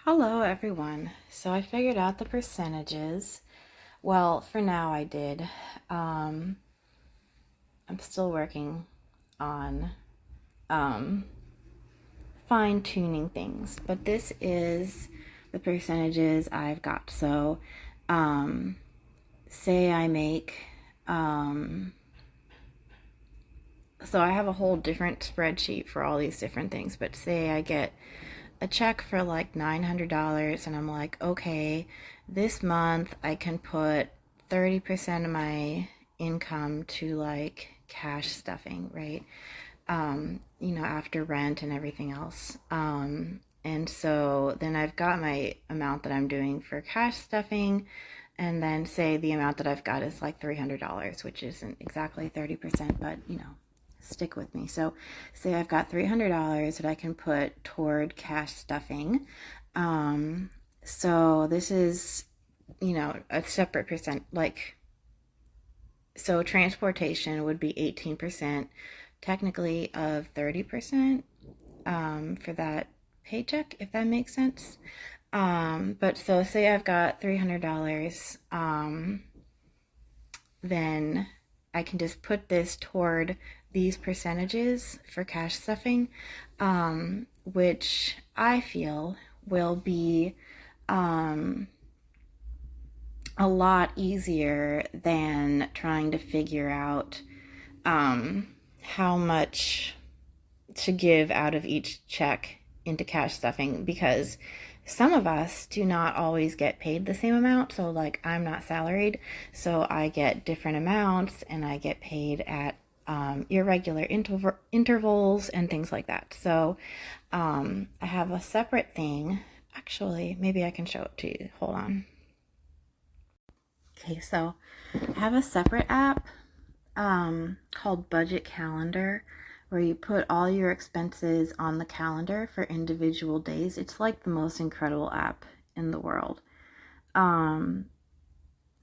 Hello, everyone. So I figured out the percentages. Well, for now I did. Um, I'm still working on fine tuning things, but this is the percentages I've got. So, say I make, so I have a whole different spreadsheet for all these different things, but say I get a check for like $900 and I'm like, okay, this month I can put 30% of my income to like cash stuffing, right? After rent and everything else. And so then I've got my amount that I'm doing for cash stuffing, and then say the amount that I've got is like $300, which isn't exactly 30%, but stick with me. So say I've got $300 that I can put toward cash stuffing. So this is, a separate percent, like, so transportation would be 18%, technically of 30% for that paycheck, if that makes sense. But so say I've got $300, then I can just put this toward these percentages for cash stuffing, which I feel will be a lot easier than trying to figure out how much to give out of each check into cash stuffing, because some of us do not always get paid the same amount. So like I'm not salaried, so I get different amounts and I get paid at irregular intervals and things like that. So I have a separate thing. Actually, maybe I can show it to you. Hold on. Okay, so I have a separate app called Budget Calendar, where you put all your expenses on the calendar for individual days. It's like the most incredible app in the world.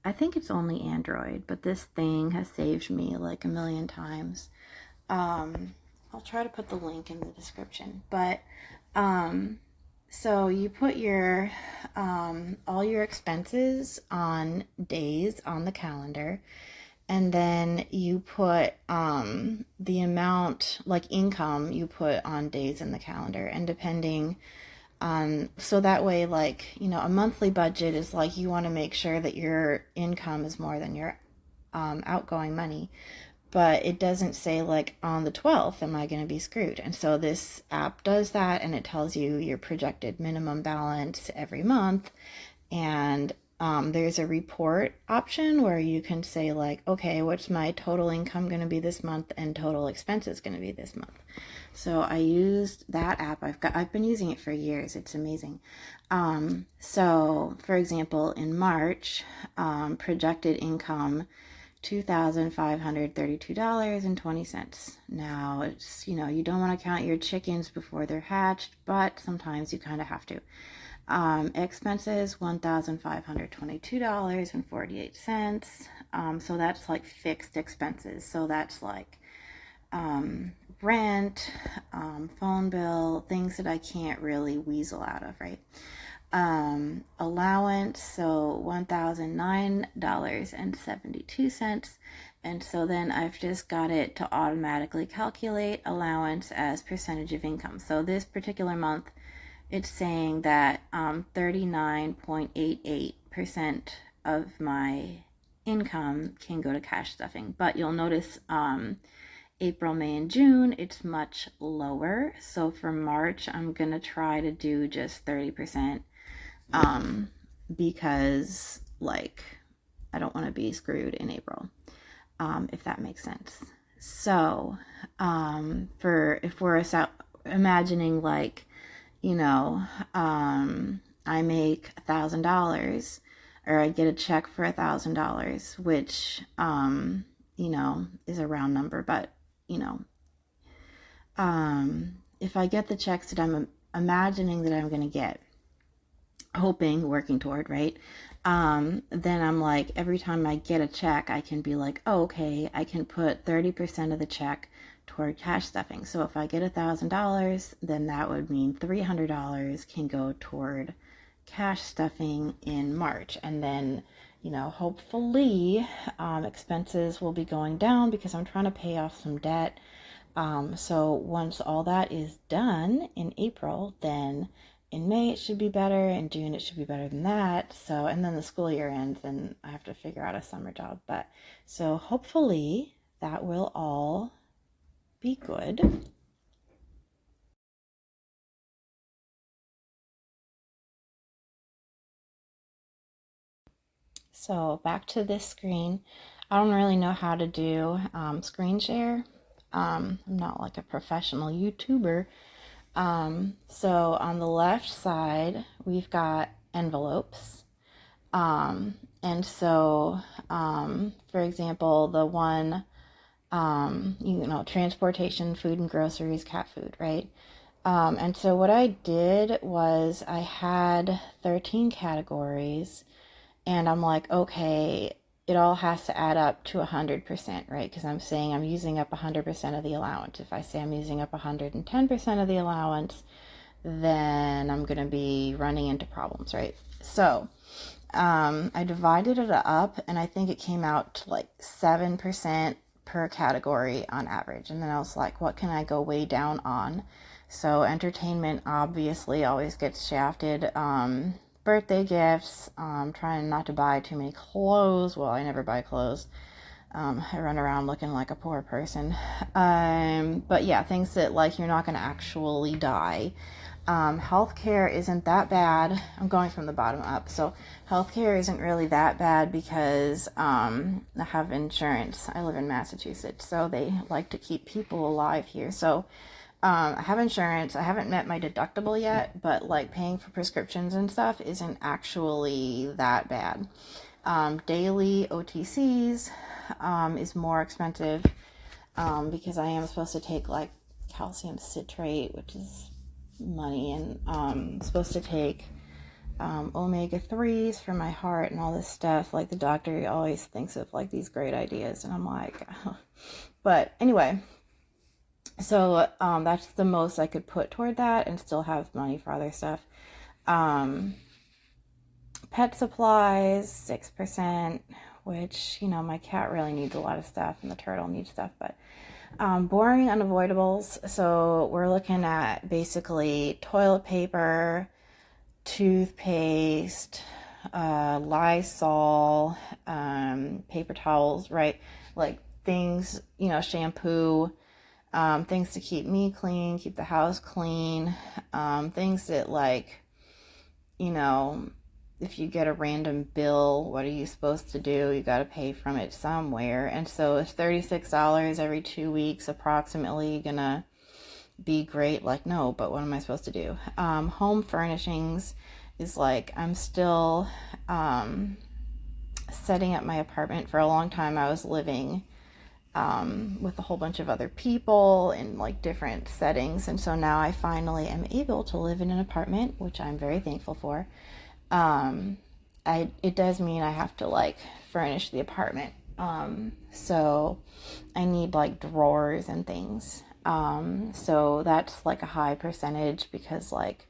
I think it's only Android, but this thing has saved me like a million times. I'll try to put the link in the description, but so you put your all your expenses on days on the calendar, and then you put the amount, like income, you put on days in the calendar, and depending on, so that way, like, a monthly budget is like you want to make sure that your income is more than your outgoing money, but it doesn't say like on the 12th am I going to be screwed. And so this app does that, and it tells you your projected minimum balance every month. And there's a report option where you can say like, okay, what's my total income going to be this month and total expenses going to be this month. So I used that app. I've been using it for years. It's amazing. So for example, in March, projected income $2,532.20. Now it's, you don't want to count your chickens before they're hatched, but sometimes you kind of have to. Expenses $1,522.48. So that's like fixed expenses. So that's like rent, phone bill, things that I can't really weasel out of, right? Allowance, so $1,009.72. And so then I've just got it to automatically calculate allowance as percentage of income. So this particular month, it's saying that 39.88% of my income can go to cash stuffing. But you'll notice April, May, and June, it's much lower. So for March, I'm going to try to do just 30%. Because like I don't want to be screwed in April, if that makes sense. So for if we're imagining like, I make $1,000, or I get a check for $1,000, which is a round number, but if I get the checks that I'm imagining that I'm going to get, hoping, working toward, right? Then I'm like, every time I get a check, I can be like, oh, okay, I can put 30% of the check toward cash stuffing. So if I get $1,000, then that would mean $300 can go toward cash stuffing in March. And then, hopefully expenses will be going down because I'm trying to pay off some debt. So once all that is done in April, then in May it should be better. In June it should be better than that. So, and then the school year ends and I have to figure out a summer job. But so hopefully that will all be good. So back to this screen. I don't really know how to do screen share. I'm not like a professional YouTuber. So on the left side, we've got envelopes. And so, for example, the one, transportation, food and groceries, cat food, right? And so what I did was I had 13 categories and I'm like, okay, it all has to add up to 100%, right? Because I'm saying I'm using up 100% of the allowance. If I say I'm using up 110% of the allowance, then I'm going to be running into problems, right? So I divided it up and I think it came out to like 7% per category on average. And then I was like, what can I go way down on? So entertainment obviously always gets shafted. Birthday gifts, trying not to buy too many clothes. Well, I never buy clothes. I run around looking like a poor person. But yeah, things that like you're not going to actually die. Healthcare isn't that bad. I'm going from the bottom up. So healthcare isn't really that bad because I have insurance. I live in Massachusetts, so they like to keep people alive here. So I have insurance. I haven't met my deductible yet, but like paying for prescriptions and stuff isn't actually that bad. Daily OTCs is more expensive because I am supposed to take like calcium citrate, which is money, and supposed to take omega-3s for my heart and all this stuff. Like the doctor always thinks of like these great ideas, and I'm like, but anyway. So that's the most I could put toward that and still have money for other stuff. Pet supplies, 6%, which, my cat really needs a lot of stuff and the turtle needs stuff. But boring unavoidables. So we're looking at basically toilet paper, toothpaste, Lysol, paper towels, right? Like things, shampoo, things to keep me clean, keep the house clean, things that like, if you get a random bill, what are you supposed to do? You got to pay from it somewhere. And so is $36 every 2 weeks approximately gonna be great? Like, no, but what am I supposed to do? Home furnishings is like, I'm still setting up my apartment. For a long time I was living with a whole bunch of other people in like different settings, and so now I finally am able to live in an apartment, which I'm very thankful for. It does mean I have to like furnish the apartment, so I need like drawers and things, so that's like a high percentage because like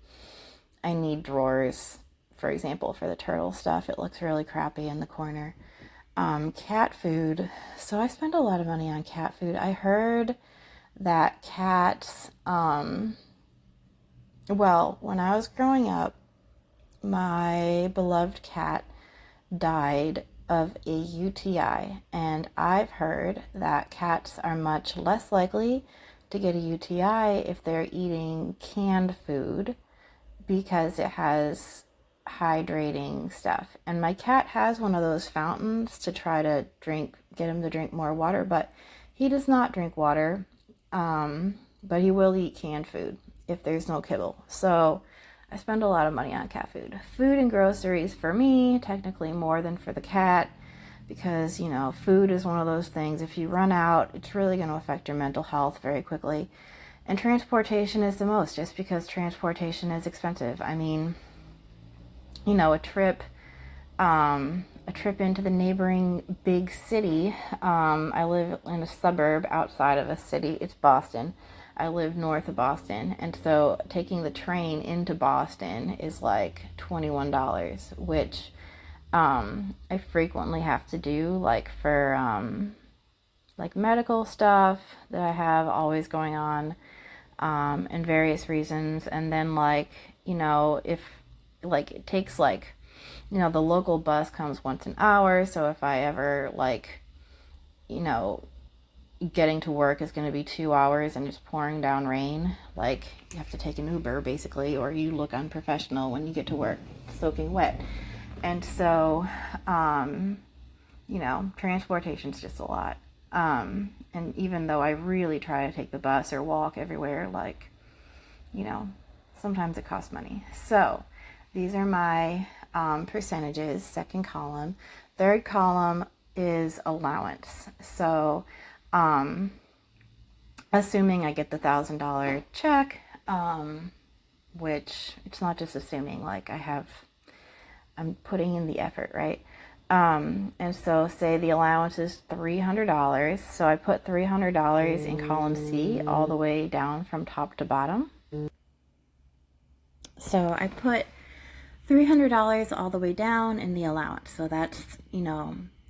I need drawers, for example, for the turtle stuff. It looks really crappy in the corner. Cat food. So I spend a lot of money on cat food. I heard that cats, well, when I was growing up, my beloved cat died of a UTI, and I've heard that cats are much less likely to get a UTI if they're eating canned food because it has hydrating stuff. And my cat has one of those fountains to try to get him to drink more water, but he does not drink water. But he will eat canned food if there's no kibble. So I spend a lot of money on cat food. Food and groceries for me, technically more than for the cat, because, food is one of those things. If you run out, it's really going to affect your mental health very quickly. And transportation is the most, just because transportation is expensive. I mean, a trip into the neighboring big city. I live in a suburb outside of a city. It's Boston. I live north of Boston, and so taking the train into Boston is like $21, which I frequently have to do, like for like medical stuff that I have always going on, and various reasons. And then like, if like it takes like, the local bus comes once an hour, so if I ever like, you know, getting to work is going to be 2 hours and just pouring down rain, like you have to take an Uber basically, or you look unprofessional when you get to work soaking wet. And so, transportation's just a lot. And even though I really try to take the bus or walk everywhere, like, sometimes it costs money. So these are my percentages. Second column. Third column is allowance. So assuming I get the $1,000 check, which it's not just assuming, like I'm putting in the effort, right? And so say the allowance is $300. So I put $300 in column C all the way down from top to bottom. So I put $300 all the way down in the allowance. So that's,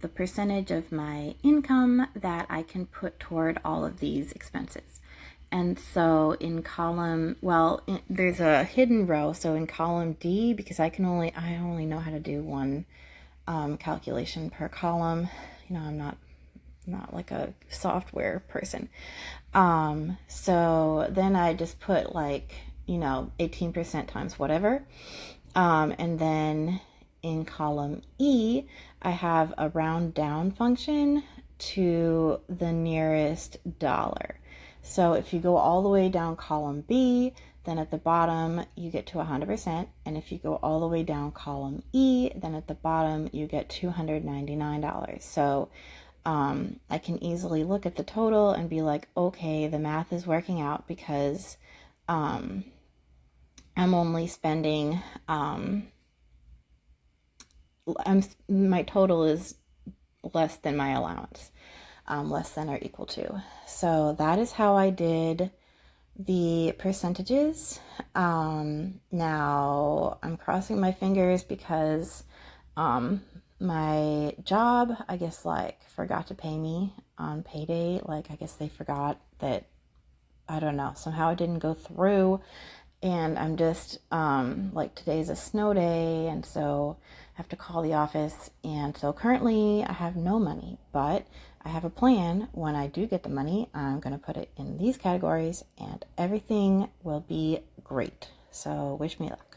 the percentage of my income that I can put toward all of these expenses. And so in column, there's a hidden row. So in column D, because I only know how to do one calculation per column. I'm not like a software person. So then I just put 18% times whatever. And then in column E, I have a round down function to the nearest dollar. So if you go all the way down column B, then at the bottom you get to 100%. And if you go all the way down column E, then at the bottom you get $299. So I can easily look at the total and be like, okay, the math is working out because I'm only spending, my total is less than my allowance, less than or equal to. So that is how I did the percentages. Now I'm crossing my fingers because my job, I guess, forgot to pay me on payday. I guess they forgot that, I don't know, somehow it didn't go through. And I'm just, today's a snow day, and so I have to call the office. And so currently I have no money, but I have a plan. When I do get the money, I'm going to put it in these categories and everything will be great. So wish me luck.